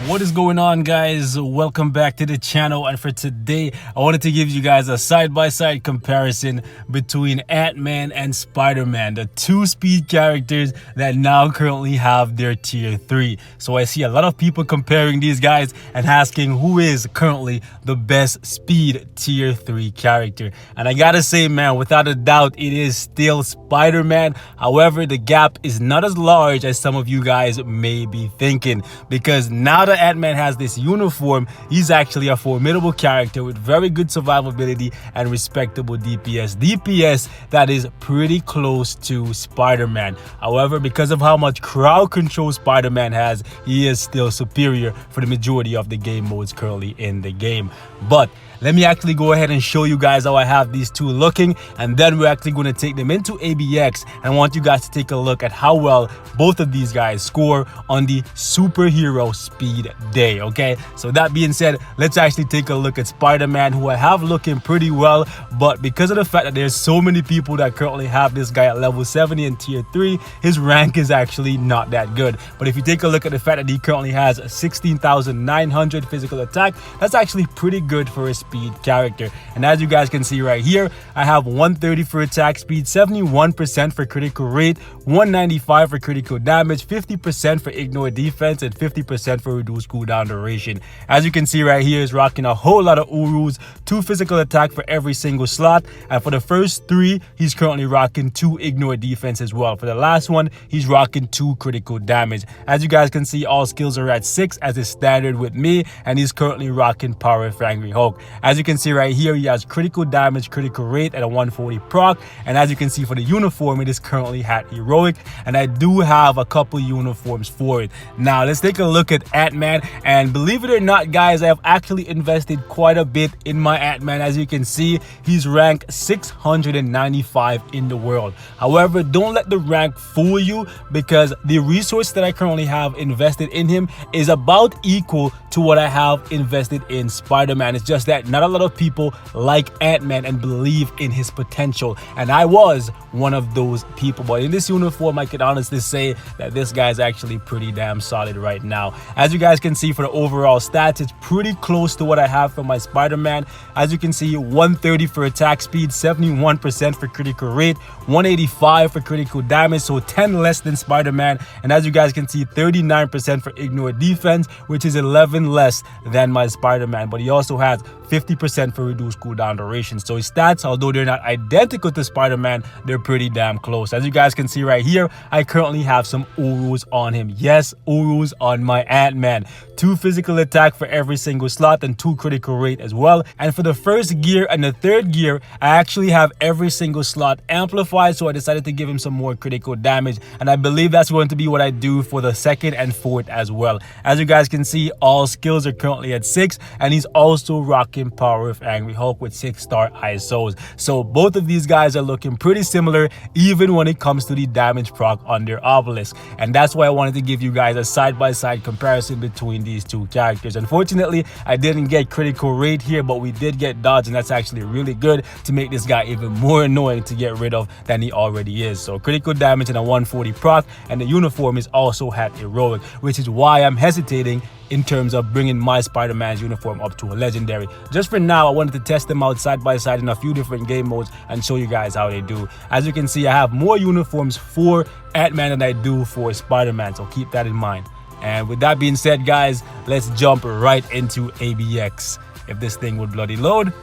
What is going on, guys? Welcome back to the channel, and for today I wanted to give you guys a side-by-side comparison between Ant-Man and Spider-Man, the two speed characters that now currently have their tier 3. So I see a lot of people comparing these guys and asking who is currently the best speed tier 3 character, and I gotta say, man, without a doubt it is still Spider-Man. However, the gap is not as large as some of you guys may be thinking, because now that Ant-Man has this uniform, he's actually a formidable character with very good survivability and respectable DPS that is pretty close to Spider-Man. However, because of how much crowd control Spider-Man has, he is still superior for the majority of the game modes currently in the game. But let me actually go ahead and show you guys how I have these two looking, and then we're actually going to take them into ABX, and I want you guys to take a look at how well both of these guys score on the superhero speed day. Okay, so that being said, let's actually take a look at Spider-Man, who I have looking pretty well, but because of the fact that there's so many people that currently have this guy at level 70 and tier 3, his rank is actually not that good. But if you take a look at the fact that he currently has 16,900 physical attack, that's actually pretty good for a speed character. And as you guys can see right here, I have 130 for attack speed, 71% for critical rate, 195 for critical damage, 50% for ignore defense, and 50% for reduced cooldown duration. As you can see right here, he's rocking a whole lot of Urus, 2 physical attack for every single slot, and for the first 3 he's currently rocking 2 ignore defense as well. For the last one, he's rocking 2 critical damage. As you guys can see, all skills are at 6 as is standard with me, and he's currently rocking Power of Angry Hulk. As you can see right here, he has critical damage, critical rate at a 140 proc, and as you can see for the uniform, it is currently at heroic, and I do have a couple uniforms for it. Now let's take a look at Ant-Man, and believe it or not, guys, I have actually invested quite a bit in my Ant-Man. As you can see, he's ranked 695 in the world. However, don't let the rank fool you, because the resource that I currently have invested in him is about equal to what I have invested in Spider-Man. It's just that not a lot of people like Ant-Man and believe in his potential, and I was one of those people. But in this uniform, I can honestly say that this guy's actually pretty damn solid right now. As you guys can see, for the overall stats, it's pretty close to what I have for my Spider-Man. As you can see, 130 for attack speed, 71% for critical rate, 185 for critical damage, so 10 less than Spider-Man. And as you guys can see, 39% for ignore defense, which is 11 less than my Spider-Man. But he also has 50% for reduced cooldown duration. So his stats, although they're not identical to Spider-Man, they're pretty damn close. As you guys can see right here, I currently have some Urus on him. Yes, Urus on my Ant-Man. 2 physical attack for every single slot and 2 critical rate as well. And for the first gear and the third gear, I actually have every single slot amplified, so I decided to give him some more critical damage, and I believe that's going to be what I do for the second and fourth as well. As you guys can see, all skills are currently at 6, and he's also rocking Power of Angry Hulk with 6-star ISOs. So both of these guys are looking pretty similar, even when it comes to the damage proc on their obelisk, and that's why I wanted to give you guys a side-by-side comparison between these two characters. Unfortunately, I didn't get critical rate here, but we did get dodge, and that's actually really good to make this guy even more annoying to get rid of than he already is. So critical damage and a 140 proc, and the uniform is also at heroic, which is why I'm hesitating in terms of bringing my Spider-Man's uniform up to a legendary. Just for now, I wanted to test them out side by side in a few different game modes and show you guys how they do. As you can see, I have more uniforms for Ant-Man than I do for Spider-Man, so keep that in mind. And with that being said, guys, let's jump right into ABX. If this thing would bloody load.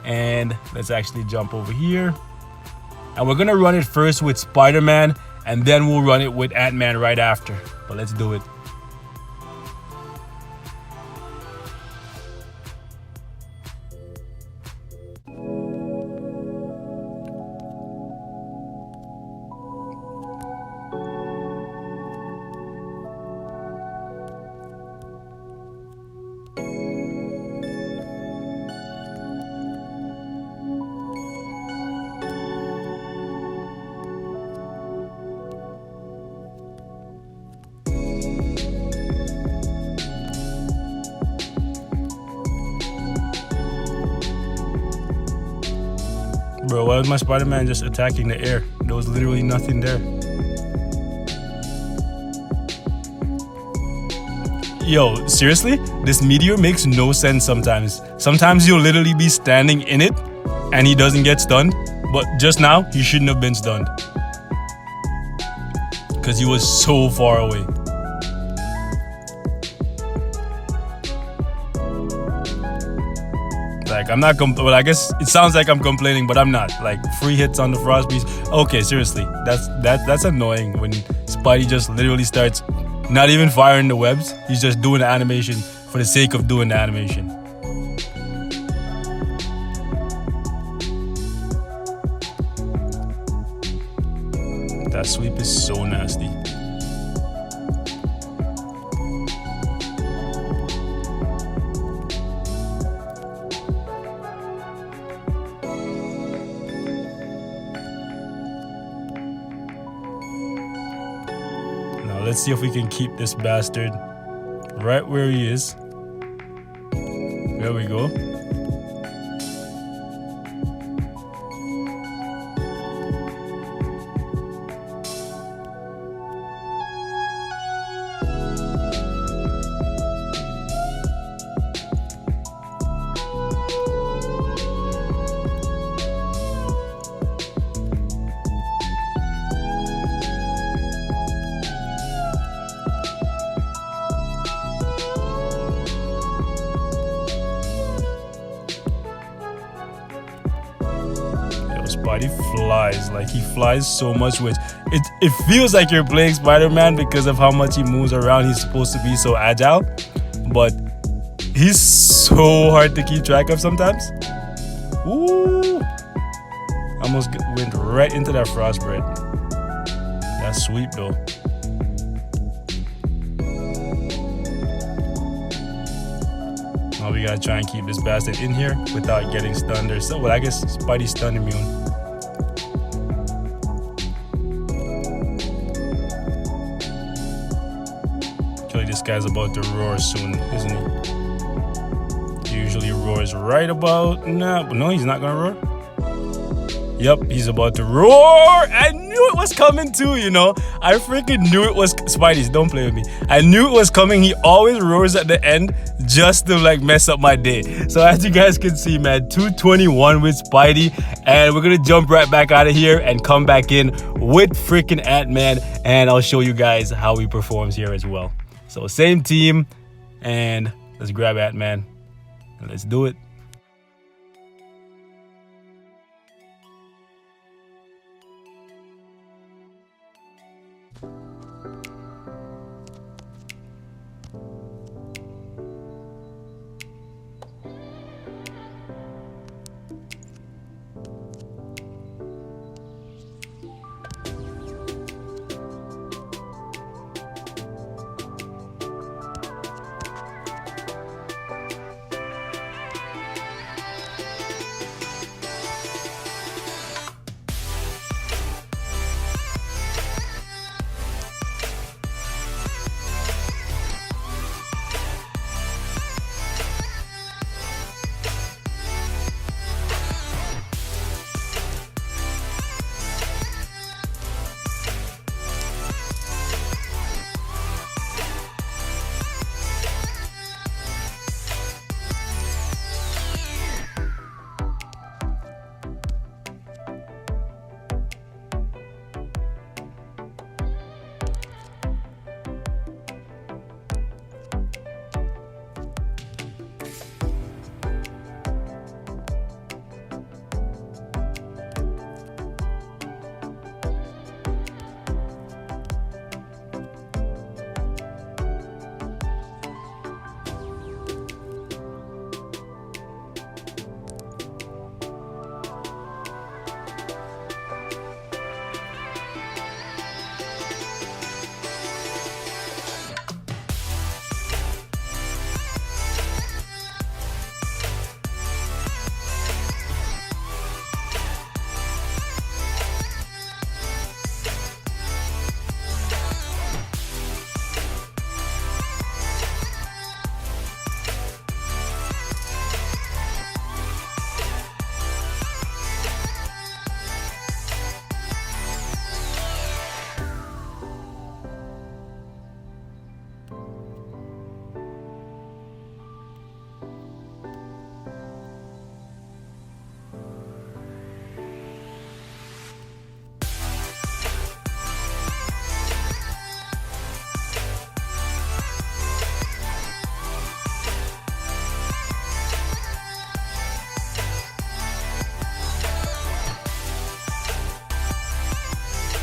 And let's actually jump over here. And we're gonna run it first with Spider-Man, and then we'll run it with Ant-Man right after. But let's do it. Bro, why was my Spider-Man just attacking the air? There was literally nothing there. Yo, seriously, this meteor makes no sense sometimes. Sometimes you'll literally be standing in it and he doesn't get stunned, but just now he shouldn't have been stunned because he was so far away. Like, I'm not well, I guess it sounds like I'm complaining, but I'm not. Like, free hits on the Frost Beast. Okay, seriously, that's annoying when Spidey just literally starts not even firing the webs. He's just doing the animation for the sake of doing the animation. That sweep is so nasty. Let's see if we can keep this bastard right where he is. There we go. Spidey flies, like he flies so much, which it feels like you're playing Spider-Man because of how much he moves around. He's supposed to be so agile, but he's so hard to keep track of sometimes. Ooh, almost went right into that frostbite. That sweep though. Now we gotta try and keep this bastard in here without getting stunned or so. Well, I guess Spidey's stun immune. Actually, this guy's about to roar soon, isn't he? He usually roars right about now. No, he's not gonna roar. Yep, he's about to roar. I knew it was coming too, you know. I freaking knew it was. Spidey's, don't play with me. I knew it was coming. He always roars at the end just to like mess up my day. So as you guys can see, man, 221 with Spidey. And we're gonna jump right back out of here and come back in with freaking Ant-Man. And I'll show you guys how he performs here as well. So same team. And let's grab Ant-Man. And let's do it.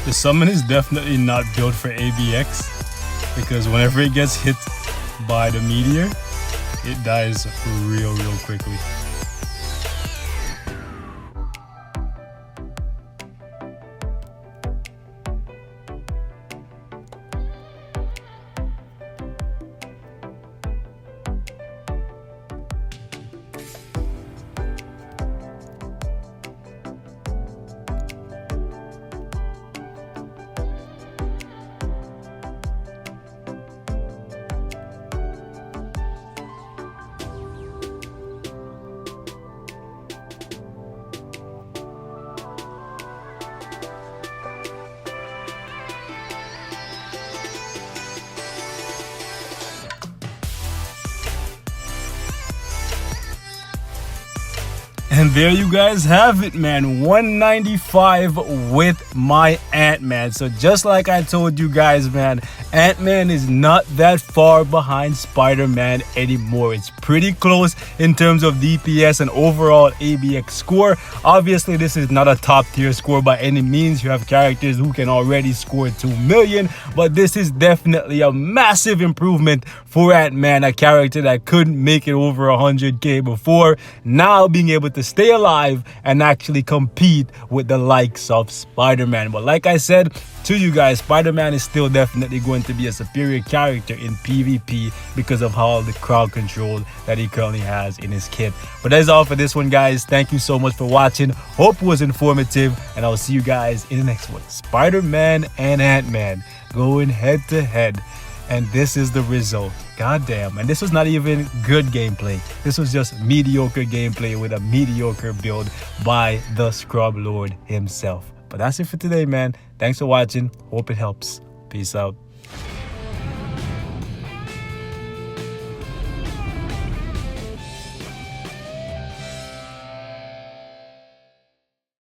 The summon is definitely not built for ABX, because whenever it gets hit by the meteor, it dies real quickly. And there you guys have it, man. 195 with my Ant-Man. So just like I told you guys, man, Ant-Man is not that far behind Spider-Man anymore. It's pretty close in terms of DPS and overall ABX score. Obviously, this is not a top tier score by any means. You have characters who can already score 2 million, but this is definitely a massive improvement for Ant-Man, a character that couldn't make it over 100k before, now being able to stay alive and actually compete with the likes of Spider-Man. But like I said to you guys, Spider-Man is still definitely going to be a superior character in PvP because of all the crowd control that he currently has in his kit. But that's all for this one, guys. Thank you so much for watching. Hope it was informative, and I'll see you guys in the next one. Spider-Man and Ant-Man going head to head, and this is the result. Goddamn. And this was not even good gameplay. This was just mediocre gameplay with a mediocre build by the Scrub Lord himself. But that's it for today, man. Thanks for watching. Hope it helps. Peace out.